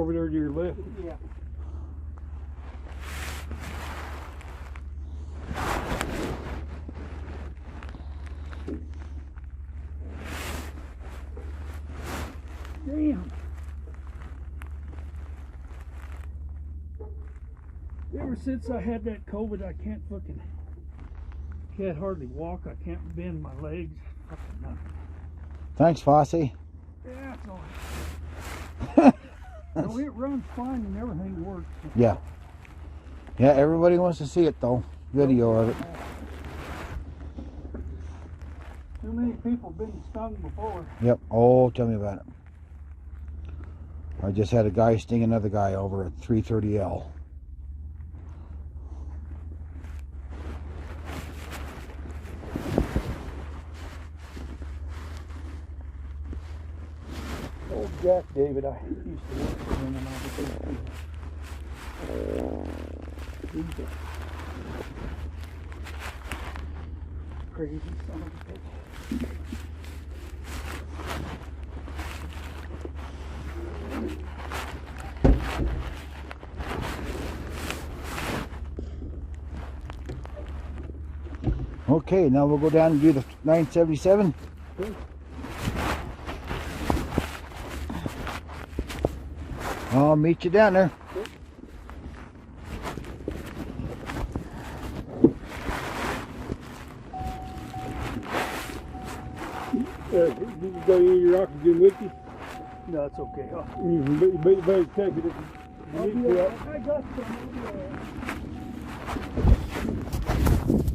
over there to your left. Yeah. Damn. Ever since I had that COVID, I can't hardly walk. I can't bend my legs. Fucking nothing. Thanks, Fossey. Yeah, it's all right. No, it runs fine and everything works. Yeah. Yeah, everybody wants to see it though. Video of it. Too many people have been stung before. Yep. Oh, tell me about it. I just had a guy sting another guy over at 330L. Old Jack David, I used to work for him when I was a kid. He's a crazy son of a bitch. Okay, now we'll go down and do the 977. Okay. I'll meet you down there. Did you got any of your oxygen with you? No, it's okay. You better take it. If you need to. I got some.